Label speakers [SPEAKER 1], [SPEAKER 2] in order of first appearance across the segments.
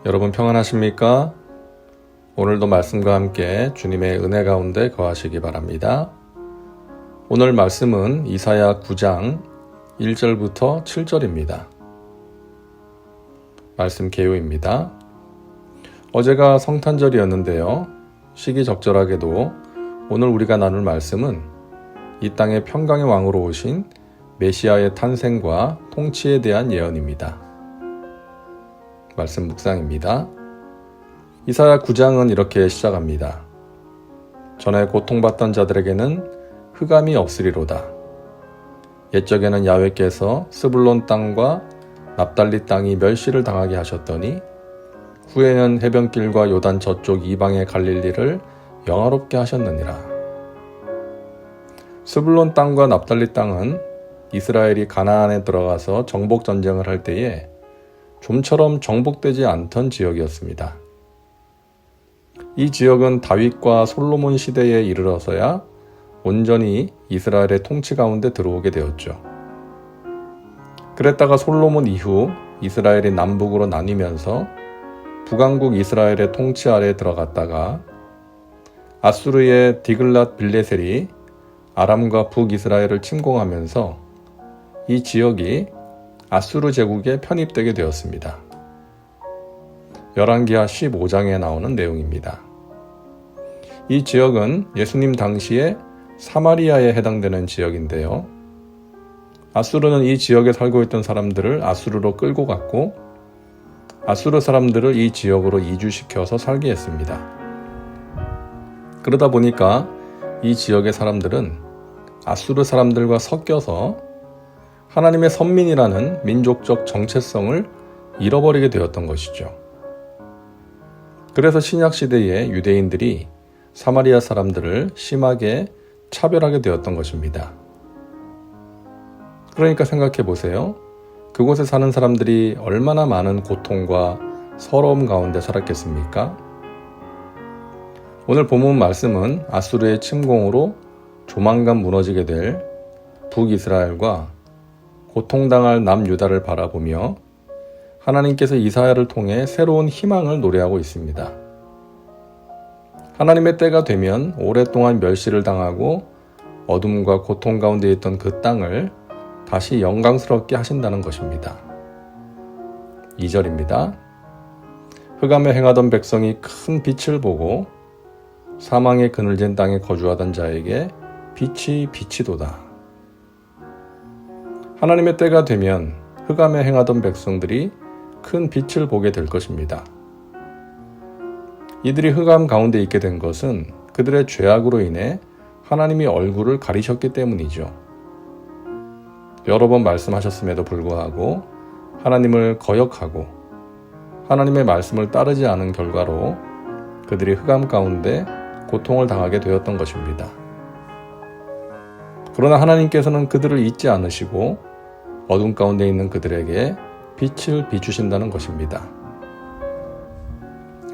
[SPEAKER 1] 여러분 평안하십니까? 오늘도 말씀과 함께 주님의 은혜 가운데 거하시기 바랍니다. 오늘 말씀은 이사야 9장 1절부터 7절입니다. 말씀 개요입니다. 어제가 성탄절이었는데요. 시기적절하게도 오늘 우리가 나눌 말씀은 이 땅의 평강의 왕으로 오신 메시아의 탄생과 통치에 대한 예언입니다. 말씀 묵상입니다. 이사야 9장은 이렇게 시작합니다. 전에 고통받던 자들에게는 흑암이 없으리로다. 옛적에는 야훼께서 스불론 땅과 납달리 땅이 멸시를 당하게 하셨더니 후에는 해변길과 요단 저쪽 이방의 갈릴리를 영화롭게 하셨느니라. 스불론 땅과 납달리 땅은 이스라엘이 가나안에 들어가서 정복 전쟁을 할 때에 좀처럼 정복되지 않던 지역이었습니다. 이 지역은 다윗과 솔로몬 시대에 이르러서야 온전히 이스라엘의 통치 가운데 들어오게 되었죠. 그랬다가 솔로몬 이후 이스라엘이 남북으로 나뉘면서 북왕국 이스라엘의 통치 아래에 들어갔다가 아수르의 디글랏 빌레셀이 아람과 북이스라엘을 침공하면서 이 지역이 아수르 제국에 편입되게 되었습니다. 열왕기하 15장에 나오는 내용입니다. 이 지역은 예수님 당시에 사마리아에 해당되는 지역인데요. 아수르는 이 지역에 살고 있던 사람들을 아수르로 끌고 갔고 아수르 사람들을 이 지역으로 이주시켜서 살게 했습니다. 그러다 보니까 이 지역의 사람들은 아수르 사람들과 섞여서 하나님의 선민이라는 민족적 정체성을 잃어버리게 되었던 것이죠. 그래서 신약시대에 유대인들이 사마리아 사람들을 심하게 차별하게 되었던 것입니다. 그러니까 생각해 보세요. 그곳에 사는 사람들이 얼마나 많은 고통과 서러움 가운데 살았겠습니까? 오늘 본문 말씀은 아수르의 침공으로 조만간 무너지게 될 북이스라엘과 고통당할 남유다를 바라보며 하나님께서 이사야를 통해 새로운 희망을 노래하고 있습니다. 하나님의 때가 되면 오랫동안 멸시를 당하고 어둠과 고통 가운데 있던 그 땅을 다시 영광스럽게 하신다는 것입니다. 2절입니다. 흑암에 행하던 백성이 큰 빛을 보고 사망의 그늘진 땅에 거주하던 자에게 빛이 비치도다. 하나님의 때가 되면 흑암에 행하던 백성들이 큰 빛을 보게 될 것입니다. 이들이 흑암 가운데 있게 된 것은 그들의 죄악으로 인해 하나님이 얼굴을 가리셨기 때문이죠. 여러 번 말씀하셨음에도 불구하고 하나님을 거역하고 하나님의 말씀을 따르지 않은 결과로 그들이 흑암 가운데 고통을 당하게 되었던 것입니다. 그러나 하나님께서는 그들을 잊지 않으시고 어둠 가운데 있는 그들에게 빛을 비추신다는 것입니다.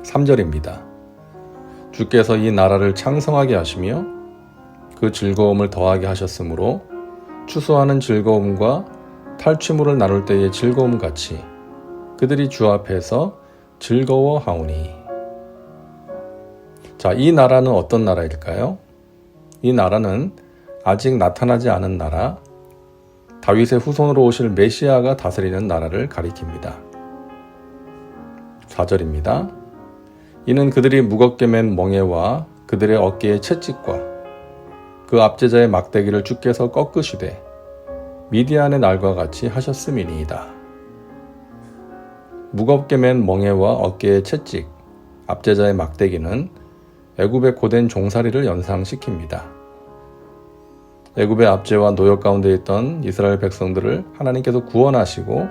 [SPEAKER 1] 3절입니다. 주께서 이 나라를 창성하게 하시며 그 즐거움을 더하게 하셨으므로 추수하는 즐거움과 탈취물을 나눌 때의 즐거움같이 그들이 주 앞에서 즐거워하오니. 자, 이 나라는 어떤 나라일까요? 이 나라는 아직 나타나지 않은 나라, 다윗의 후손으로 오실 메시아가 다스리는 나라를 가리킵니다. 4절입니다. 이는 그들이 무겁게 맨 멍에와 그들의 어깨의 채찍과 그 압제자의 막대기를 주께서 꺾으시되 미디안의 날과 같이 하셨음이니이다. 무겁게 맨 멍에와 어깨의 채찍, 압제자의 막대기는 애굽의 고된 종살이를 연상시킵니다. 애굽의 압제와 노역 가운데 있던 이스라엘 백성들을 하나님께서 구원하시고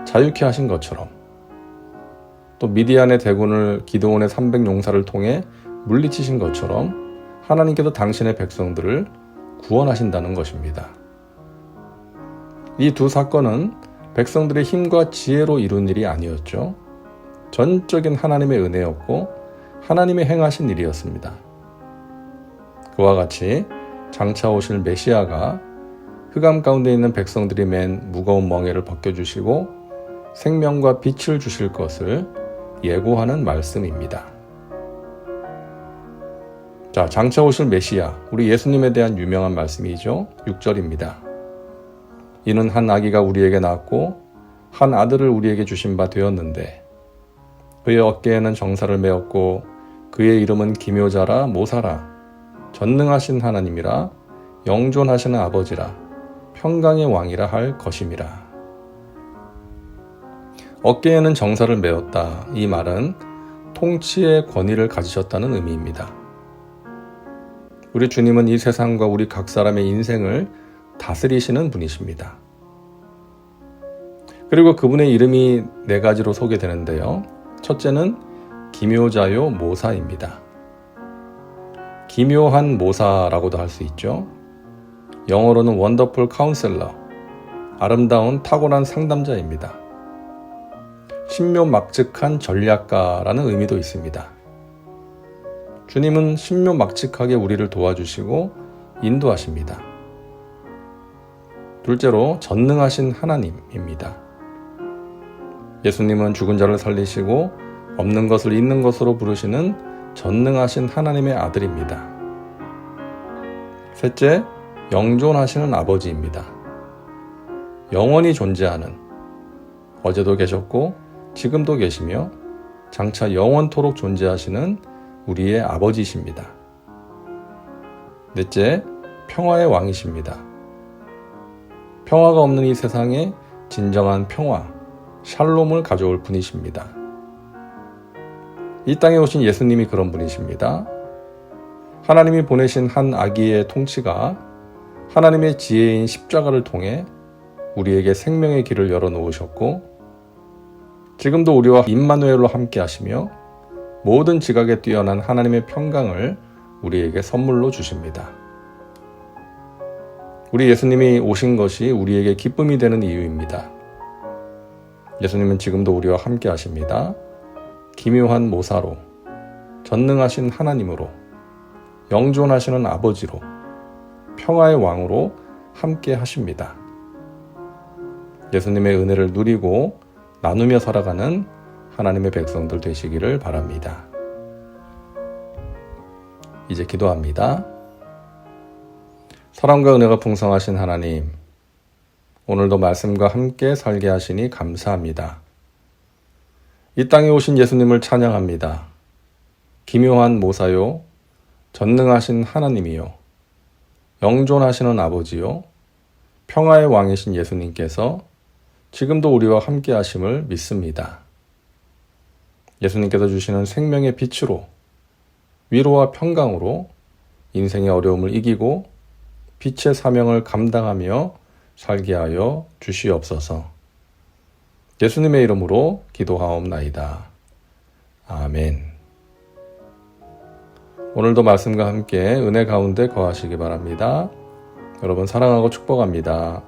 [SPEAKER 1] 자유케 하신 것처럼 또 미디안의 대군을 기드온의 300용사를 통해 물리치신 것처럼 하나님께서 당신의 백성들을 구원하신다는 것입니다. 이 두 사건은 백성들의 힘과 지혜로 이룬 일이 아니었죠. 전적인 하나님의 은혜였고 하나님의 행하신 일이었습니다. 그와 같이 장차 오실 메시아가 흑암 가운데 있는 백성들이 맨 무거운 멍에를 벗겨주시고 생명과 빛을 주실 것을 예고하는 말씀입니다. 자, 장차 오실 메시아, 우리 예수님에 대한 유명한 말씀이죠. 6절입니다. 이는 한 아기가 우리에게 낳았고 한 아들을 우리에게 주신 바 되었는데 그의 어깨에는 정사를 메었고 그의 이름은 기묘자라 모사라 전능하신 하나님이라 영존하시는 아버지라 평강의 왕이라 할 것임이라. 어깨에는 정사를 메었다. 이 말은 통치의 권위를 가지셨다는 의미입니다. 우리 주님은 이 세상과 우리 각 사람의 인생을 다스리시는 분이십니다. 그리고 그분의 이름이 4가지로 소개되는데요. 첫째는 기묘자요 모사입니다. 기묘한 모사라고도 할 수 있죠. 영어로는 원더풀 카운셀러, 아름다운 탁월한 상담자입니다. 신묘막측한 전략가라는 의미도 있습니다. 주님은 신묘막측하게 우리를 도와주시고 인도하십니다. 둘째로 전능하신 하나님입니다. 예수님은 죽은 자를 살리시고 없는 것을 있는 것으로 부르시는 전능하신 하나님의 아들입니다. 셋째, 영존하시는 아버지입니다. 영원히 존재하는, 어제도 계셨고 지금도 계시며 장차 영원토록 존재하시는 우리의 아버지이십니다. 넷째, 평화의 왕이십니다. 평화가 없는 이 세상에 진정한 평화, 샬롬을 가져올 분이십니다. 이 땅에 오신 예수님이 그런 분이십니다. 하나님이 보내신 한 아기의 통치가 하나님의 지혜인 십자가를 통해 우리에게 생명의 길을 열어놓으셨고 지금도 우리와 임마누엘로 함께 하시며 모든 지각에 뛰어난 하나님의 평강을 우리에게 선물로 주십니다. 우리 예수님이 오신 것이 우리에게 기쁨이 되는 이유입니다. 예수님은 지금도 우리와 함께 하십니다. 기묘한 모사로, 전능하신 하나님으로, 영존하시는 아버지로, 평화의 왕으로 함께 하십니다. 예수님의 은혜를 누리고 나누며 살아가는 하나님의 백성들 되시기를 바랍니다. 이제 기도합니다. 사랑과 은혜가 풍성하신 하나님, 오늘도 말씀과 함께 살게 하시니 감사합니다. 이 땅에 오신 예수님을 찬양합니다. 기묘한 모사요, 전능하신 하나님이요, 영존하시는 아버지요, 평화의 왕이신 예수님께서 지금도 우리와 함께 하심을 믿습니다. 예수님께서 주시는 생명의 빛으로, 위로와 평강으로 인생의 어려움을 이기고 빛의 사명을 감당하며 살게 하여 주시옵소서. 예수님의 이름으로 기도하옵나이다. 아멘. 오늘도 말씀과 함께 은혜 가운데 거하시기 바랍니다. 여러분 사랑하고 축복합니다.